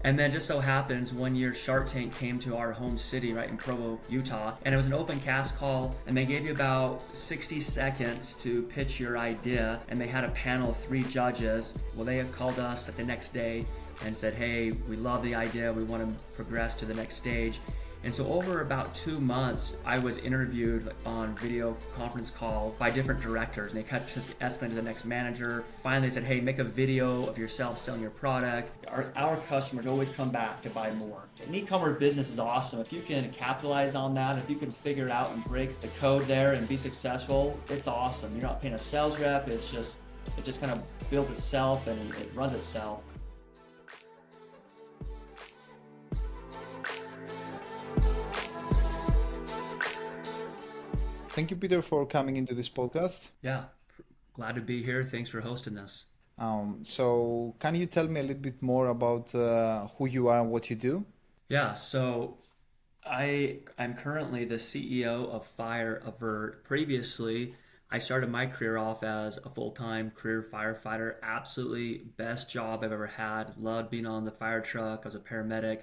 And then just so happens one year Shark Tank came to our home city right in Provo, Utah, and it was an open cast call, and they gave you about 60 seconds to pitch your idea, and they had a panel of 3 judges. Well, they had called us the next day and said, hey, we love the idea, we want to progress to the next stage. And so over about 2 months, I was interviewed on video conference call by different directors, and they kept just escalating to the next manager. Finally, they said, hey, make a video of yourself selling your product. Our customers always come back to buy more. An e-commerce business is awesome. If you can capitalize on that, if you can figure it out and break the code there and be successful, it's awesome. You're not paying a sales rep. It just kind of builds itself and it runs itself. Thank you, Peter, for coming into this podcast. Yeah, glad to be here. Thanks for hosting this. So, can you tell me a little bit more about who you are and what you do? Yeah, so I'm currently the CEO of Fire Avert. Previously, I started my career off as a full-time career firefighter. Absolutely best job I've ever had. Loved being on the fire truck as a paramedic.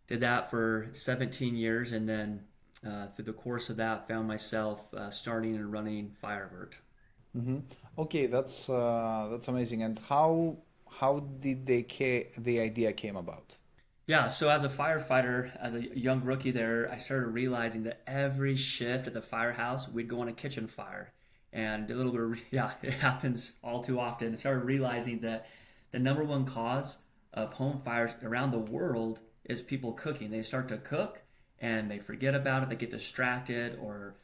Did that for 17 years, and then through the course of that, found myself starting and running Fire Avert. hmm Okay, that's amazing. And how did the idea came about? Yeah, so as a firefighter, as a young rookie there, I started realizing that every shift at the firehouse, we'd go on a kitchen fire. And a little bit of, yeah, it happens all too often. I started realizing that the number one cause of home fires around the world is people cooking. They start to cook and they forget about it, they get distracted or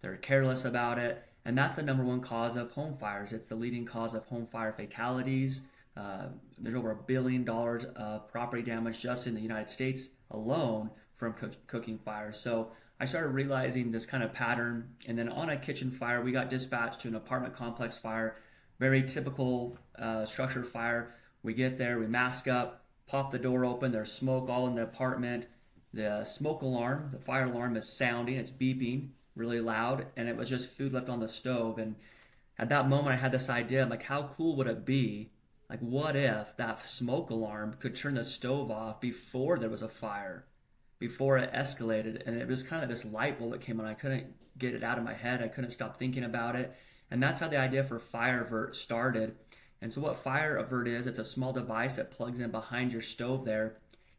they're careless about it. And that's the number one cause of home fires. It's the leading cause of home fire fatalities. Uh, there's over $1 billion of property damage just in the United States alone from cooking fires. So I started realizing this kind of pattern. And then on a kitchen fire, we got dispatched to an apartment complex fire, very typical structure fire. We get there, we mask up, pop the door open, there's smoke all in the apartment. The smoke alarm, the fire alarm is sounding, it's beeping really loud, and it was just food left on the stove. And at that moment, I had this idea, I'm like, how cool would it be? Like, what if that smoke alarm could turn the stove off before there was a fire, before it escalated? And it was kind of this light bulb that came on. I couldn't get it out of my head. I couldn't stop thinking about it. And that's how the idea for Fire Avert started. And so what Fire Avert is, it's a small device that plugs in behind your stove there.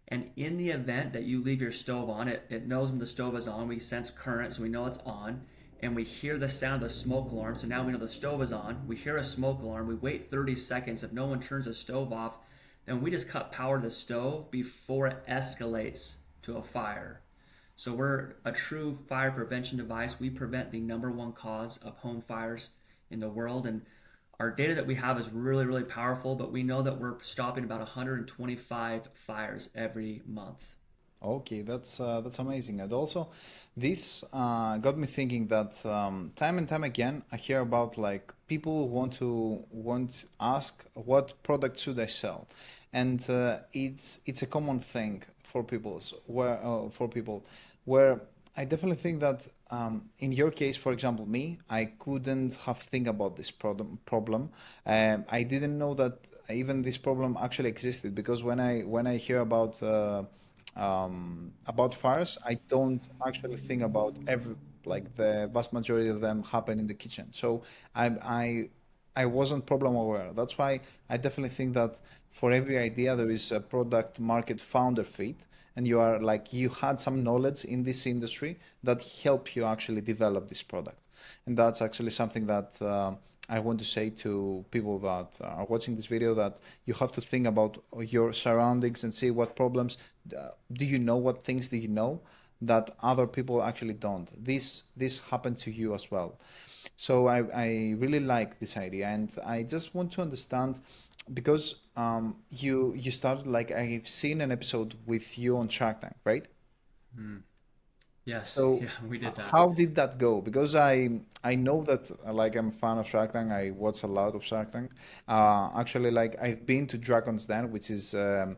And in the event that you leave your stove on, it knows when the stove is on. We sense current, so we know it's on. And we hear the sound of the smoke alarm, so now we know the stove is on. We hear a smoke alarm. We wait 30 seconds. If no one turns the stove off, then we just cut power to the stove before it escalates to a fire. So we're a true fire prevention device. We prevent the number one cause of home fires in the world. And our data that we have is really, really powerful, but we know that we're stopping about 125 fires every month. Okay, that's amazing. And also, this got me thinking that time and time again, I hear about like people want ask what product should I sell, and it's a common thing for people where I definitely think that in your case, for example, me, I couldn't have think about this problem. I didn't know that even this problem actually existed because when I hear about fires, I don't actually think about every like the vast majority of them happen in the kitchen. So I I I wasn't problem aware. That's why I definitely think that for every idea there is a product market founder fit, and you are like you had some knowledge in this industry that help you actually develop this product, and that's actually something that I want to say to people that are watching this video that you have to think about your surroundings and see what problems do you know, what things do you know that other people actually don't. This happened to you as well. So I really like this idea, and I just want to understand because you started like I've seen an episode with you on Shark Tank, right? Hmm. Yes, So yeah, we did that. how did that go? Because I know that like I'm a fan of Shark Tank. I watch a lot of Shark Tank. Actually, like I've been to Dragon's Den, which is the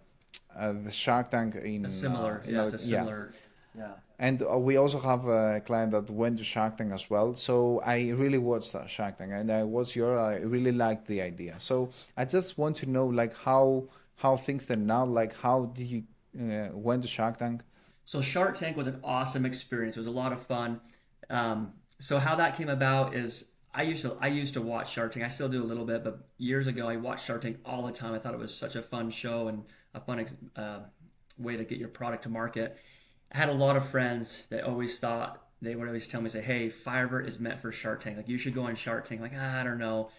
Shark Tank A similar, in yeah, it's a yeah. similar, yeah. And we also have a client that went to Shark Tank as well. So I really watched Shark Tank, and I watched your. I really liked the idea. So I just want to know like how things turned out? Like, how did you went to Shark Tank? So Shark Tank was an awesome experience. It was a lot of fun. So how that came about is I used to watch Shark Tank. I still do a little bit, but years ago I watched Shark Tank all the time. I thought it was such a fun show and a fun way to get your product to market. I had a lot of friends that always thought they would always tell me, say, "Hey, Fire Avert is meant for Shark Tank. Like you should go on Shark Tank." Like I don't know.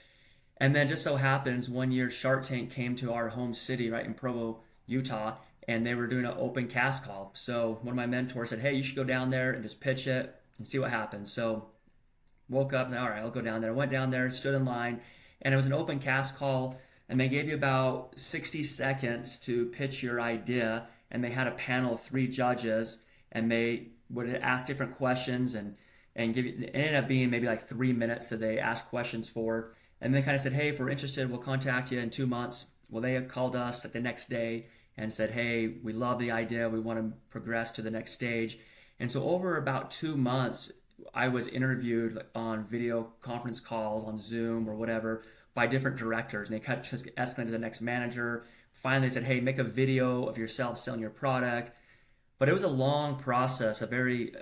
And then just so happens one year Shark Tank came to our home city, right in Provo, Utah, and they were doing an open cast call. So one of my mentors said, "Hey, you should go down there and just pitch it and see what happens." So woke up and all right, I'll go down there. I went down there, stood in line, and it was an open cast call, and they gave you about 60 seconds to pitch your idea, and they had a panel of three judges, and they would ask different questions and give you. It ended up being maybe like 3 minutes that they asked questions for, and they kind of said, "Hey, if we're interested, we'll contact you in 2 months." Well, they called us like the next day and said, "Hey, we love the idea. We want to progress to the next stage." And so over about 2 months, I was interviewed on video conference calls on Zoom or whatever by different directors, and they kind of just escalated to the next manager. Finally, they said, "Hey, make a video of yourself selling your product." But it was a long process, a very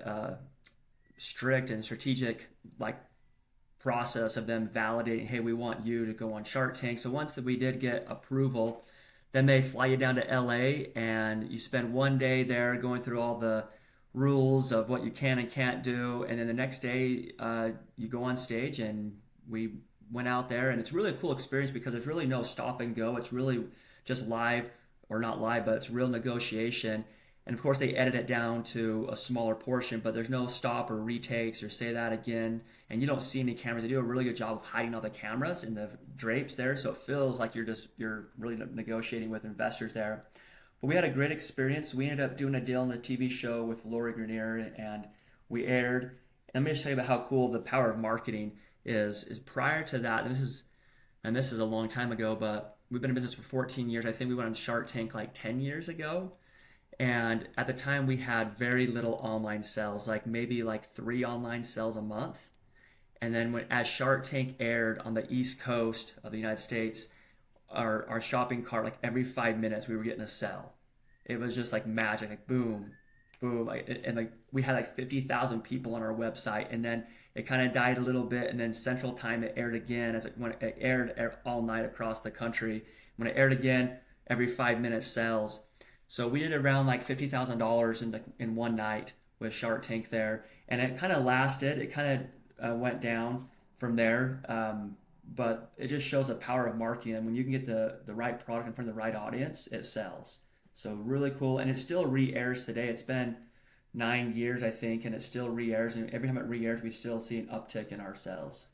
strict and strategic like process of them validating, "Hey, we want you to go on Shark Tank." So once that we did get approval, then they fly you down to LA and you spend one day there going through all the rules of what you can and can't do, and then the next day you go on stage, and we went out there, and it's really a cool experience because there's really no stop and go. It's really just live, or not live, but it's real negotiation. And of course they edit it down to a smaller portion, but there's no stop or retakes or say that again, and you don't see any cameras. They do a really good job of hiding all the cameras and the drapes there, so it feels like you're really negotiating with investors there. But we had a great experience. We ended up doing a deal on the TV show with Lori Greiner, and we aired. And let me just tell you about how cool the power of marketing is. Is prior to that, and this is a long time ago, but we've been in business for 14 years. I think we went on Shark Tank like 10 years ago. And at the time, we had very little online sales, like maybe like three online sales a month. And then as Shark Tank aired on the East Coast of the United States, our shopping cart, like every 5 minutes we were getting a sell. It was just like magic, like boom, boom, and like we had like 50,000 people on our website, and then it kind of died a little bit, and then Central Time it aired again as when it aired all night across the country. When it aired again, every 5 minutes sells. So we did around like $50,000 in one night with Shark Tank there, and it kind of lasted. It kind of went down from there. But it just shows the power of marketing. And when you can get the right product in front of the right audience, it sells. So really cool. And it still re-airs today. It's been 9 years, I think, and it still re-airs. And every time it re-airs, we still see an uptick in our sales.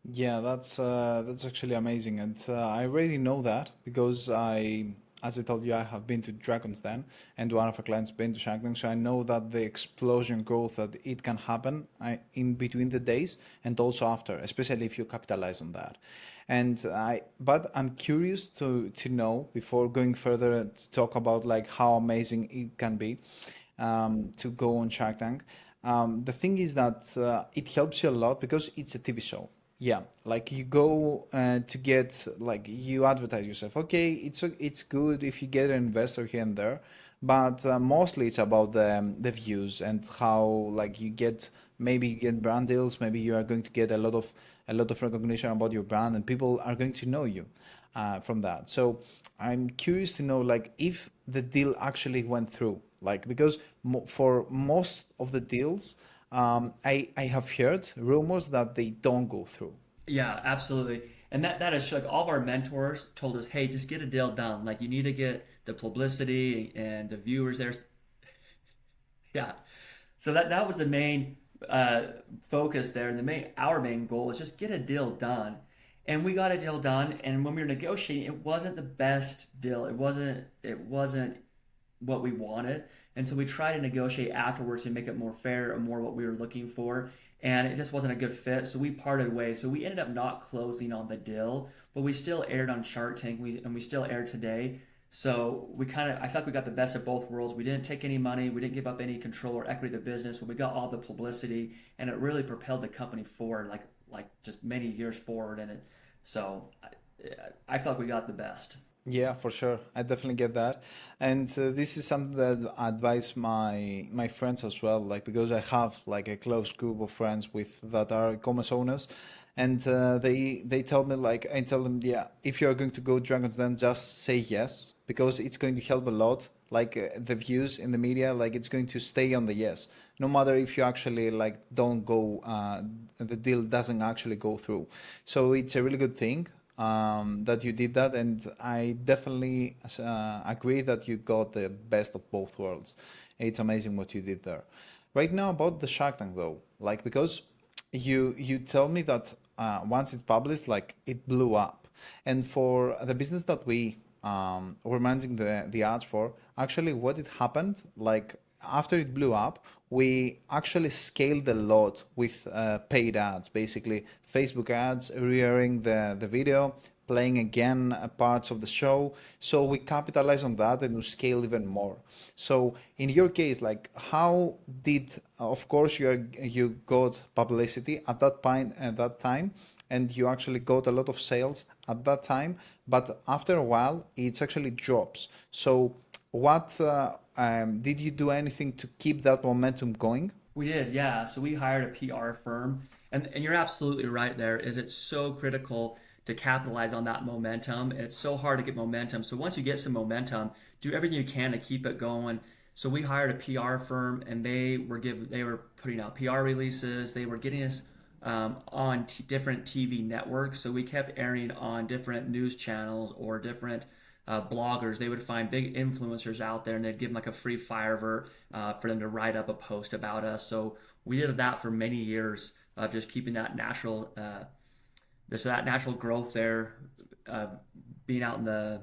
Yeah, that's actually amazing, and I already know that because as I told you, I have been to Dragon's Den, and one of our clients been to Shark Tank, so I know that the explosion growth that it can happen in between the days and also after, especially if you capitalize on that. But I'm curious to know before going further to talk about like how amazing it can be to go on Shark Tank. The thing is that it helps you a lot because it's a TV show. Yeah, like you go to get like you advertise yourself. Okay, it's good if you get an investor here and there, but mostly it's about the views and how like you get maybe you get brand deals. Maybe you are going to get a lot of recognition about your brand, and people are going to know you from that. So I'm curious to know like if the deal actually went through, like because for most of the deals, I have heard rumors that they don't go through. Yeah, absolutely. And that is like all of our mentors told us, "Hey, just get a deal done. Like you need to get the publicity and the viewers there." Yeah. So that was the main focus there, and the main our main goal is just get a deal done, and we got a deal done. And when we were negotiating, it wasn't the best deal. It wasn't what we wanted, and so we tried to negotiate afterwards to make it more fair and more what we were looking for. And it just wasn't a good fit, so we parted ways. So we ended up not closing on the deal, but we still aired on Shark Tank, and we still air today. So I thought we got the best of both worlds. We didn't take any money, we didn't give up any control or equity of the business, but we got all the publicity, and it really propelled the company forward, like just many years forward. And it, so I felt we got the best. Yeah, for sure. I definitely get that. And this is something that I advise my friends as well, like because I have like a close group of friends with that are e-commerce owners, and they tell me like I tell them, yeah, if you're going to go Dragon's Den, just say yes because it's going to help a lot. Like the views in the media, like it's going to stay on the yes, no matter if you actually like don't go, the deal doesn't actually go through. So it's a really good thing that you did that, and I definitely agree that you got the best of both worlds. It's amazing what you did there. Right now about the Shark Tank though, like because you tell me that once it's published, like it blew up, and for the business that we were managing the ads for, actually what it happened, like after it blew up, we actually scaled a lot with paid ads, basically Facebook ads, rearing the video, playing again parts of the show. So we capitalize on that and we scale even more. So in your case, like how did, of course, you got publicity at that point at that time, and you actually got a lot of sales at that time, but after a while, it's actually drops. So what did you do anything to keep that momentum going? We did, yeah. So we hired a PR firm, and you're absolutely right. There is it's so critical to capitalize on that momentum. And it's so hard to get momentum. So once you get some momentum, do everything you can to keep it going. So we hired a PR firm, and they were putting out PR releases. They were getting us on different TV networks. So we kept airing on different news channels or different bloggers. They would find big influencers out there, and they'd give them like a free Fire Avert for them to write up a post about us. So we did that for many years, just keeping that natural growth there, uh, being out in the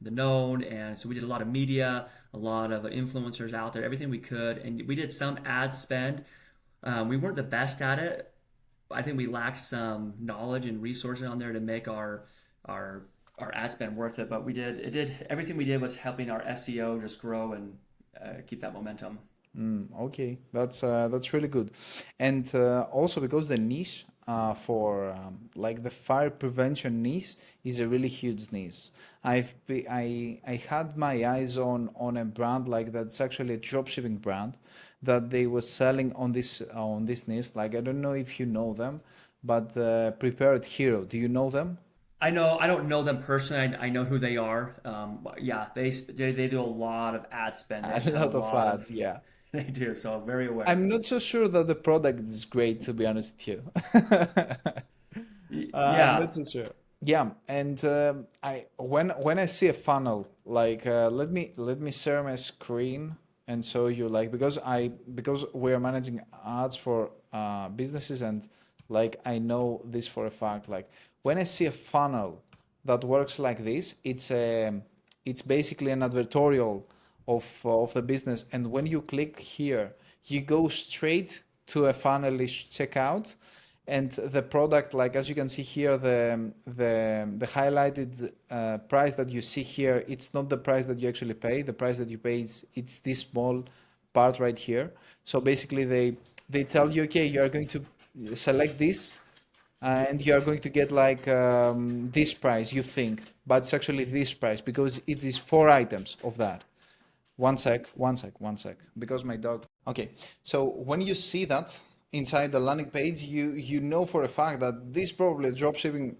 known. And so we did a lot of media, a lot of influencers out there, everything we could, and we did some ad spend. We weren't the best at it. I think we lacked some knowledge and resources on there to make our our ad spend worth it. But we did it. Did everything we did was helping our SEO just grow and keep that momentum. Okay, that's really good, and also because the niche for like the fire prevention niche is a really huge niche. I had my eyes on a brand like that's actually a dropshipping brand that they were selling on this niche. Like I don't know if you know them, but Prepared Hero. Do you know them? I know I don't know them personally. I know who they are. Yeah, they do a lot of ad spend. They A have a lot of lot of ads, yeah. they do. So I'm very aware. I'm not so sure that the product is great, to be honest with you. I'm Yeah, not so sure. Yeah, and I when I see a funnel, like let me share my screen and show you like because we are managing ads for businesses, and like I know this for a fact. Like when I see a funnel that works like this, it's basically an advertorial of the business, and when you click here, you go straight to a funnelish checkout, and the product, like as you can see here, the highlighted price that you see here, it's not the price that you actually pay. The price that you pay is it's this small part right here. So basically they tell you, okay, you are going to select this, and you are going to get like this price you think, but it's actually this price because it is 4 items of that. One sec, one sec, one sec. Because my dog. Okay, so when you see that inside the landing page, you know for a fact that this probably a dropshipping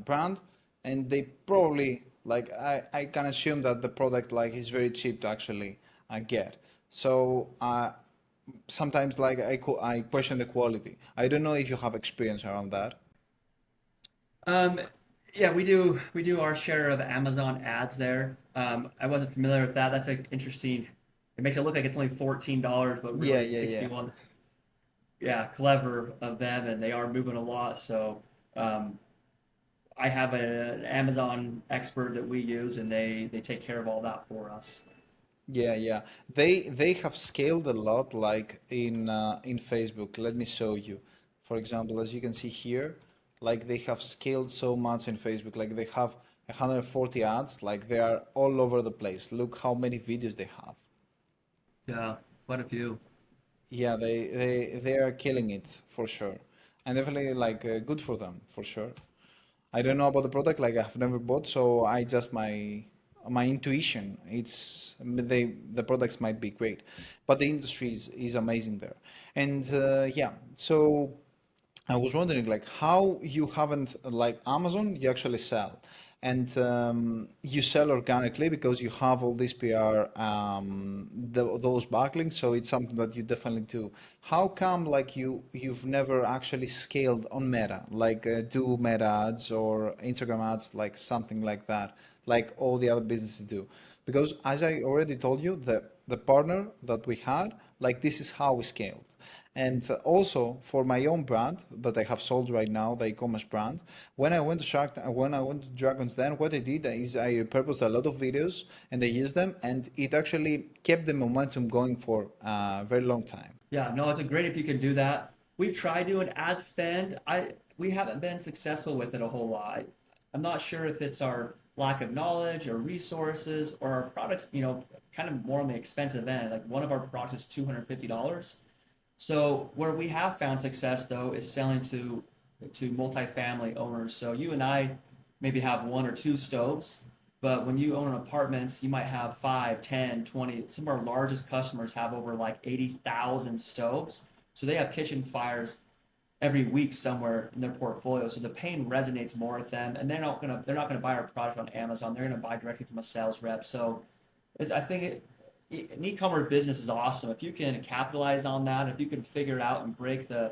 brand, and they probably like I can assume that the product like is very cheap to actually get. So sometimes like I question the quality. I don't know if you have experience around that. um, yeah, we do our share of Amazon ads there. I wasn't familiar with that. That's like interesting. It makes it look like it's only $14, but Yeah, really yeah, yeah. 61. Yeah, clever of them, and they are moving a lot. So um, I have an Amazon expert that we use, and they take care of all that for us. Yeah, yeah. They have scaled a lot, like in Facebook. Let me show you. For example, as you can see here, like they have scaled so much in Facebook. Like they have 140 ads. Like they are all over the place. Look how many videos they have. Yeah, quite a few. Yeah, they are killing it for sure, and definitely like good for them for sure. I don't know about the product, like I've never bought, so I just my intuition. It's the products might be great, but the industry is amazing there. And yeah, so I was wondering, like, how you haven't, like Amazon, you actually sell, and you sell organically because you have all this PR, those backlinks. So it's something that you definitely do. How come, like, you've never actually scaled on Meta, like do Meta ads or Instagram ads, like something like that, like all the other businesses do? Because as I already told you, the partner that we had, like this is how we scaled. And also for my own brand that I have sold right now, the e-commerce brand, when I went to Dragon's Den, what I did is I repurposed a lot of videos and I used them, and it actually kept the momentum going for a very long time. Yeah, no, it's a great if you can do that. We've tried doing ad spend. We haven't been successful with it a whole lot. I'm not sure if it's our lack of knowledge or resources or our products, kind of more on the expensive end. Like one of our products is $250. So where we have found success though is selling to multifamily owners. So you and I maybe have one or two stoves, but when you own apartments, you might have 5, 10, 20. Some of our largest customers have over like 80,000 stoves. So they have kitchen fires every week somewhere in their portfolio. So the pain resonates more with them, and they're not gonna buy our product on Amazon. They're gonna buy directly from a sales rep. So I think an e-commerce business is awesome if you can capitalize on that. If you can figure it out and break the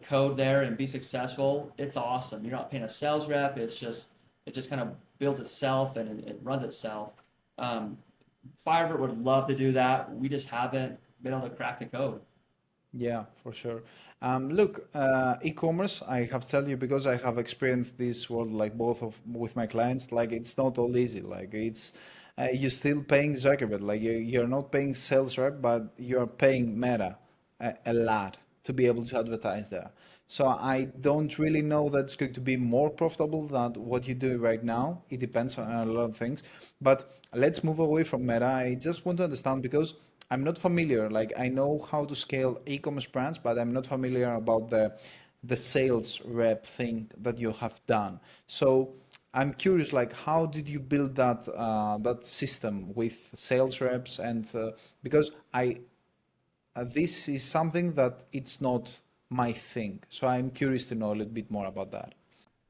code there and be successful, it's awesome. You're not paying a sales rep. It just kind of builds itself and it runs itself. Um, Fire Avert would love to do that. We just haven't been able to crack the code. Yeah, for sure. Look, e-commerce, I have to tell you because I have experienced this world like both of with my clients. Like it's not all easy. Like it's you're still paying Zuckerberg. Like you're not paying sales rep, but you're paying Meta a lot to be able to advertise there. So I don't really know that's going to be more profitable than what you do right now. It depends on a lot of things. But let's move away from Meta. I just want to understand because I'm not familiar. Like I know how to scale e-commerce brands, but I'm not familiar about the sales rep thing that you have done. So I'm curious, like how did you build that system with sales reps and because I this is something that it's not my thing. So I'm curious to know a little bit more about that.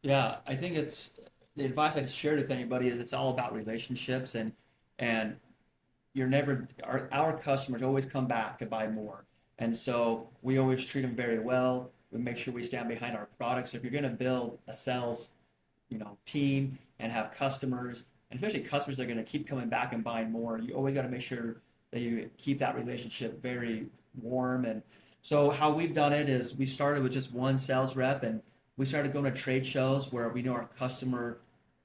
Yeah, I think it's the advice I'd share with anybody is it's all about relationships and you're never our customers always come back to buy more, and so we always treat them very well. We make sure we stand behind our products. So if you're going to build a sales team and have customers, and especially customers that are going to keep coming back and buying more, you always got to make sure that you keep that relationship very warm. And so how we've done it is we started with just one sales rep, and we started going to trade shows where we know our customer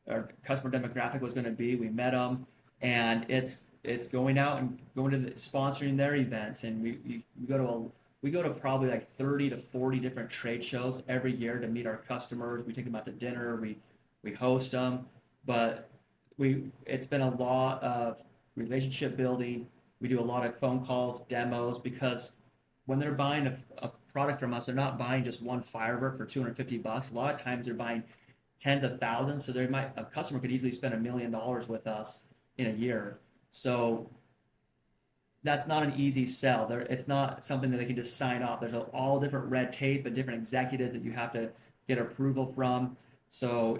demographic was going to be. We met them, and it's going out and going to sponsoring their events, and we go to probably like 30 to 40 different trade shows every year to meet our customers. We take them out to dinner. We host them, but it's been a lot of relationship building. We do a lot of phone calls, demos, because when they're buying a product from us, they're not buying just one Firebird for $250. A lot of times they're buying tens of thousands. So a customer could easily spend $1 million with us in a year. So that's not an easy sell. It's not something that they can just sign off. There's all different red tape and different executives that you have to get approval from. So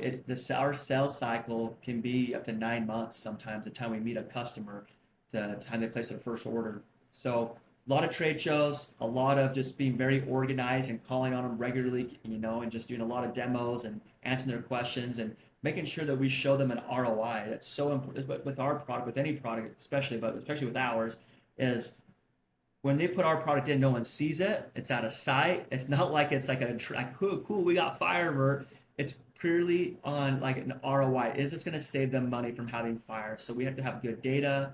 our sales cycle can be up to 9 months sometimes. The time we meet a customer, the time they place their first order. So a lot of trade shows, a lot of just being very organized and calling on them regularly, and just doing a lot of demos and answering their questions and making sure that we show them an ROI. That's so important with our product, with any product, especially, but especially with ours, is when they put our product in, no one sees it. It's out of sight. It's not like it's like cool, we got Fire Avert. It's purely on like an ROI. Is this going to save them money from having fire? So we have to have good data.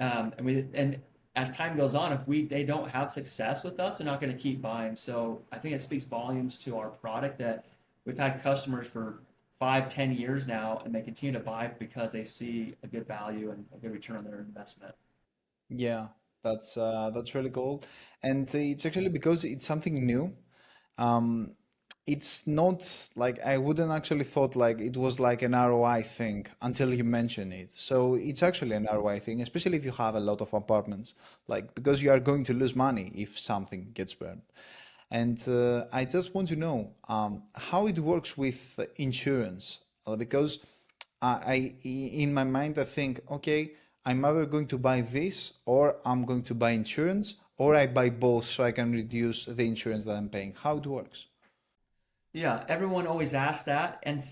And as time goes on, if they don't have success with us, they're not going to keep buying. So I think it speaks volumes to our product that we've had customers for 5, 10 years now, and they continue to buy because they see a good value and a good return on their investment. Yeah, that's really cool, and it's actually because it's something new. Um, It's not like I wouldn't actually thought like it was like an ROI thing until you mention it. So it's actually an ROI thing, especially if you have a lot of apartments, like because you are going to lose money if something gets burned. And I just want to know how it works with insurance, because in my mind, I think, okay, I'm either going to buy this or I'm going to buy insurance, or I buy both so I can reduce the insurance that I'm paying. How it works? Yeah, everyone always asks that, and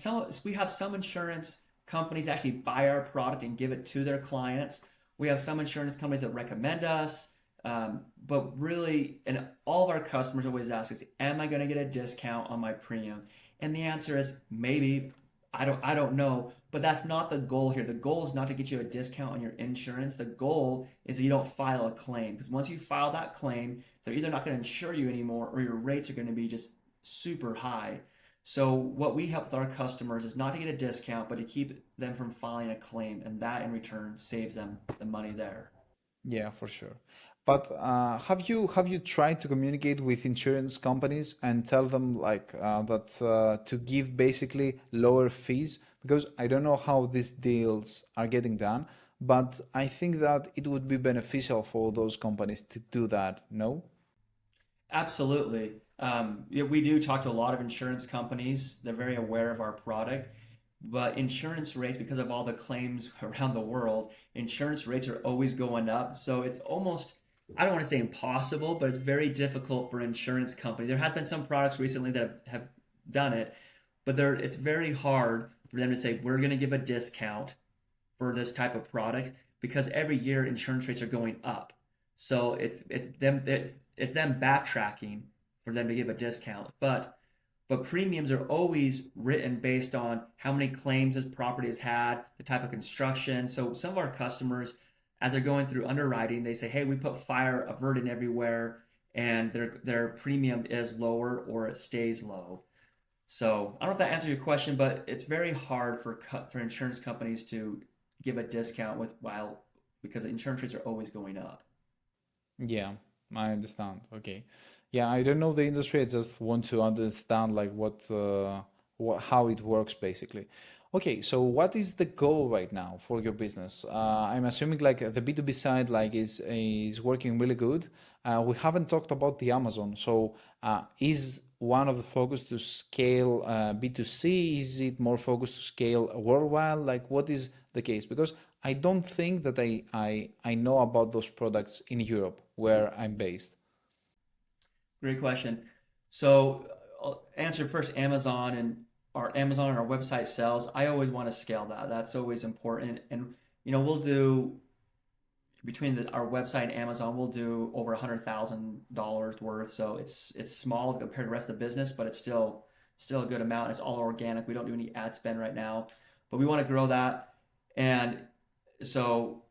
we have some insurance companies actually buy our product and give it to their clients. We have some insurance companies that recommend us, but really, and all of our customers always ask us, "Am I going to get a discount on my premium?" And the answer is maybe. I don't know, but that's not the goal here. The goal is not to get you a discount on your insurance. The goal is that you don't file a claim because once you file that claim, they're either not going to insure you anymore or your rates are going to be just super high. So what we help with our customers is not to get a discount, but to keep them from filing a claim, and that in return saves them the money there. Yeah, for sure. But have you tried to communicate with insurance companies and tell them like that to give basically lower fees? Because I don't know how these deals are getting done, but I think that it would be beneficial for those companies to do that. No? Absolutely. Yeah, we do talk to a lot of insurance companies. They're very aware of our product, but insurance rates, because of all the claims around the world, insurance rates are always going up. So it's almost, I don't want to say impossible, but it's very difficult for insurance company. There has been some products recently that have done it, but it's very hard for them to say we're going to give a discount for this type of product because every year insurance rates are going up. So it's them backtracking for them to give a discount. But premiums are always written based on how many claims this property has had, the type of construction. So some of our customers, as they're going through underwriting, they say, "Hey, we put fire avert in everywhere," and their premium is lower or it stays low. So I don't know if that answers your question, but it's very hard for insurance companies to give a discount with while because insurance rates are always going up. Yeah, I understand. Okay. Yeah, I don't know the industry. I just want to understand like what how it works basically. Okay, so what is the goal right now for your business? I'm assuming like the B2B side like is working really good. We haven't talked about the Amazon. So is one of the focus to scale B2C? Is it more focused to scale worldwide? Like what is the case? Because I don't think that I know about those products in Europe where I'm based. Great question. So I'll answer first Amazon and our website sales. I always want to scale that. That's always important. And we'll do between our website and Amazon, we'll do over $100,000 worth. So it's small compared to the rest of the business, but it's still a good amount. It's all organic. We don't do any ad spend right now, but we want to grow that. And so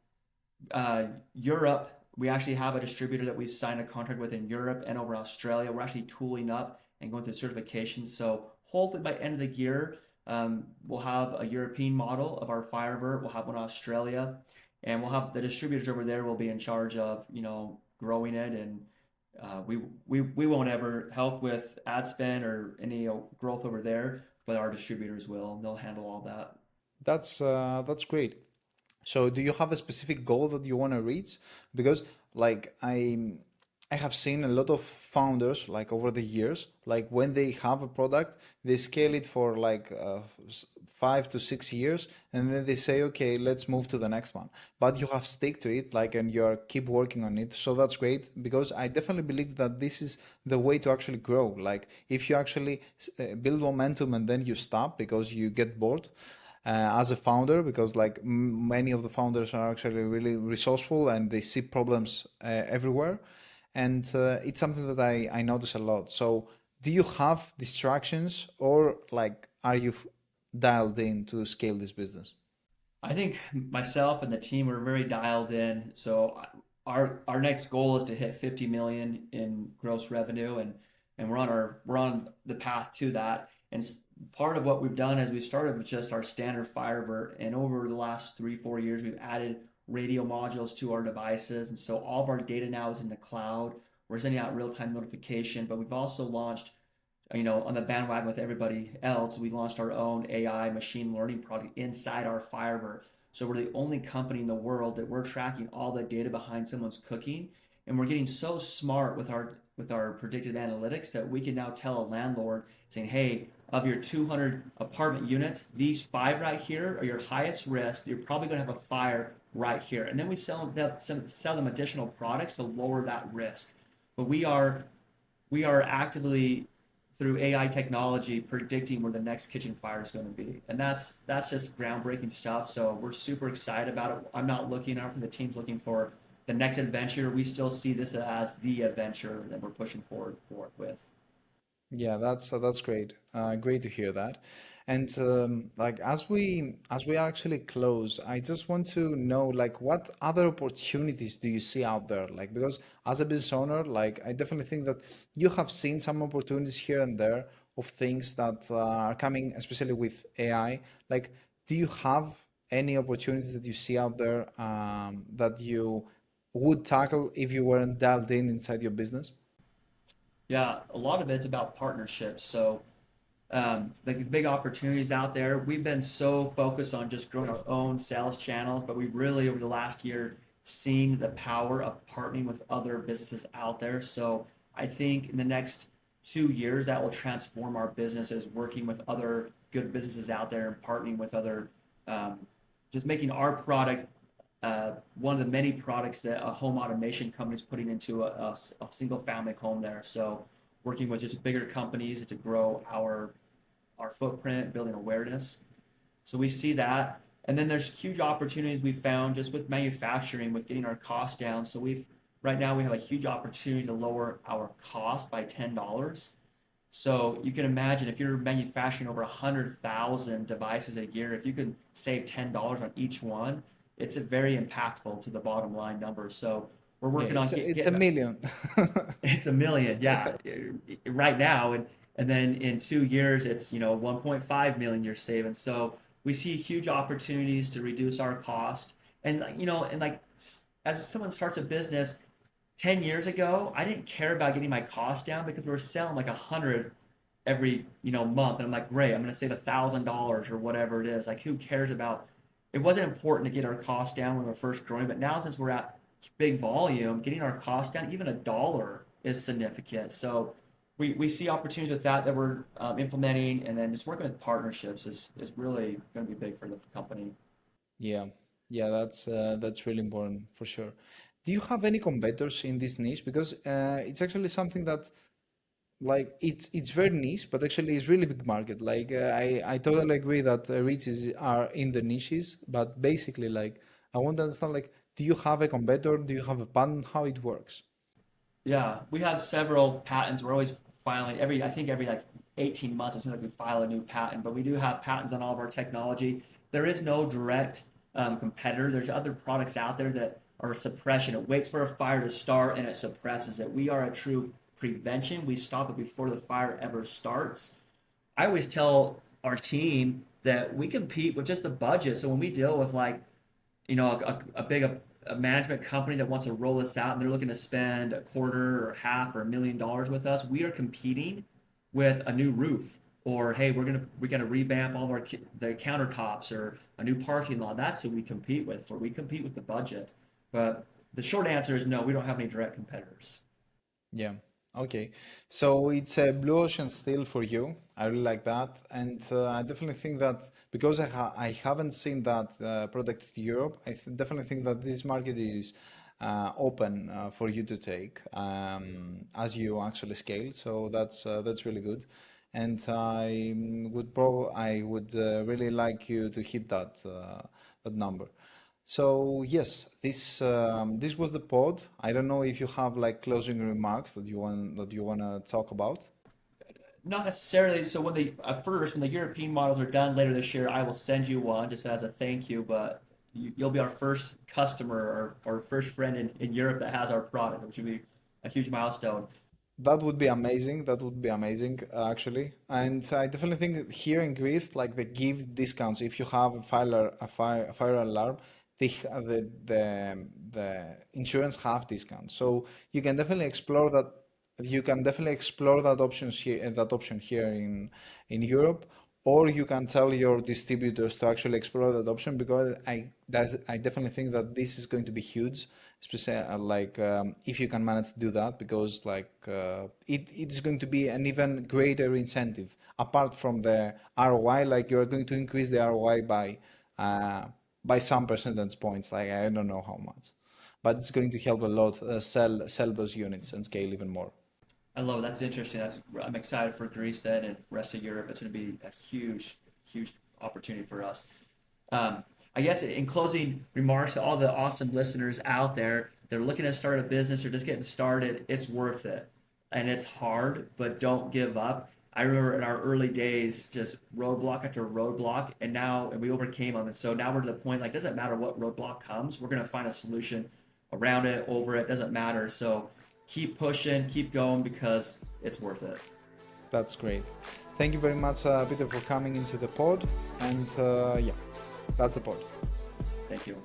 Europe, we actually have a distributor that we've signed a contract with in Europe and over Australia. We're actually tooling up and going through certifications. So hopefully by end of the year, we'll have a European model of our Fire Avert. We'll have one in Australia, and we'll have the distributors over there will be in charge of growing it, and we won't ever help with ad spend or any growth over there, but our distributors will. And they'll handle all that. That's great. So do you have a specific goal that you want to reach? Because like I have seen a lot of founders like over the years, like when they have a product, they scale it for like 5 to 6 years, and then they say, okay, let's move to the next one. But you have stick to it, like, and you are keep working on it. So that's great because I definitely believe that this is the way to actually grow. Like if you actually build momentum and then you stop because you get bored as a founder, because like many of the founders are actually really resourceful and they see problems everywhere, and it's something that I notice a lot. So do you have distractions, or like are you dialed in to scale this business? I think myself and the team are very dialed in. So our next goal is to hit 50 million in gross revenue, and we're on the path to that. And part of what we've done is we started with just our standard Firebird, and over the last 3 4 years we've added radio modules to our devices, and so all of our data now is in the cloud. We're sending out real time notification, but we've also launched on the bandwagon with everybody else, we launched our own AI machine learning product inside our Fire Avert. So we're the only company in the world that we're tracking all the data behind someone's cooking, and we're getting so smart with our predictive analytics that we can now tell a landlord saying, "Hey, of your 200 apartment units, these five right here are your highest risk. You're probably going to have a fire right here." And then we sell them additional products to lower that risk. But we are actively through AI technology predicting where the next kitchen fire is going to be, and that's just groundbreaking stuff. So we're super excited about it. I'm not looking. I don't think the team's looking for the next adventure. We still see this as the adventure that we're pushing forward for with. Yeah, that's great. Great to hear that. And like as we actually close, I just want to know like what other opportunities do you see out there? Like because as a business owner, like I definitely think that you have seen some opportunities here and there of things that are coming, especially with AI. Like, do you have any opportunities that you see out there that you would tackle if you weren't dialed in inside your business? Yeah, a lot of it's about partnerships. So like the big opportunities out there. We've been so focused on just growing our own sales channels, but we really over the last year seen the power of partnering with other businesses out there. So I think in the next 2 years that will transform our businesses, working with other good businesses out there and partnering with other, um, just making our product one of the many products that a home automation company is putting into a single family home there. So working with just bigger companies to grow our footprint, building awareness. So we see that. And then there's huge opportunities we found just with manufacturing, with getting our costs down. So we've right now we have a huge opportunity to lower our cost by $10. So you can imagine if you're manufacturing over 100,000 devices a year, if you can save $10 on each one, it's a very impactful to the bottom line number. So we're Yeah, working on it's a getting million. it's a million, yeah, right now, and then in 2 years, it's 1.5 million you're saving. So we see huge opportunities to reduce our cost, and like as someone starts a business 10 years ago, I didn't care about getting my cost down because we were selling like 100 every month, and I'm like, great, I'm gonna save $1,000 or whatever it is. Like, who cares about? It wasn't important to get our costs down when we were first growing, but now since we're at big volume, getting our costs down, even $1 is significant. So we see opportunities with that we're implementing, and then just working with partnerships is really going to be big for the company. Yeah, yeah, that's really important for sure. Do you have any competitors in this niche? Because it's actually something that like it's very niche, but actually it's really big market. Like I totally agree that riches are in the niches, but basically like I want to understand like do you have a competitor? Do you have a patent? How it works? Yeah, we have several patents. We're always filing I think every like 18 months, it seems like we file a new patent, but we do have patents on all of our technology. There is no direct competitor. There's other products out there that are suppression. It waits for a fire to start and it suppresses it. We are a true prevention. We stop it before the fire ever starts. I always tell our team that we compete with just the budget. So when we deal with like a big a management company that wants to roll this out and they're looking to spend a quarter or half or $1 million with us, we are competing with a new roof, or hey, we're gonna revamp all of the countertops, or a new parking lot. That's who we compete with. Or we compete with the budget. But the short answer is no, we don't have any direct competitors. Yeah. Okay. So it's a blue ocean still for you. I really like that, and I definitely think that because I haven't seen that product in Europe, definitely think that this market is open for you to take as you actually scale. So that's really good, and I would really like you to hit that number. So yes, this was the pod. I don't know if you have like closing remarks that you want to talk about. Not necessarily. So when the European models are done later this year, I will send you one just as a thank you. But you'll be our first customer or first friend in Europe that has our product, which would be a huge milestone. That would be amazing. That would be amazing, actually. And I definitely think here in Greece, like they give discounts if you have a fire alarm. The insurance have discounts, so you can definitely explore that you can definitely explore that option here in Europe, or you can tell your distributors to actually explore that option, because I definitely think that this is going to be huge, especially if you can manage to do that, because it is going to be an even greater incentive apart from the ROI. Like, you are going to increase the ROI by some percentage points. Like, I don't know how much, but it's going to help a lot sell those units and scale even more. I love it. That's interesting. I'm excited for Greece then and rest of Europe. It's going to be a huge opportunity for us. I guess in closing remarks to all the awesome listeners out there, they're looking to start a business or just getting started. It's worth it, and it's hard, but don't give up. I remember in our early days, just roadblock after roadblock, and we overcame them. And so now we're to the point, like, doesn't matter what roadblock comes, we're gonna find a solution around it, over it, doesn't matter. So keep pushing, keep going, because it's worth it. That's great. Thank you very much, Peter, for coming into the pod. And yeah, that's the pod. Thank you.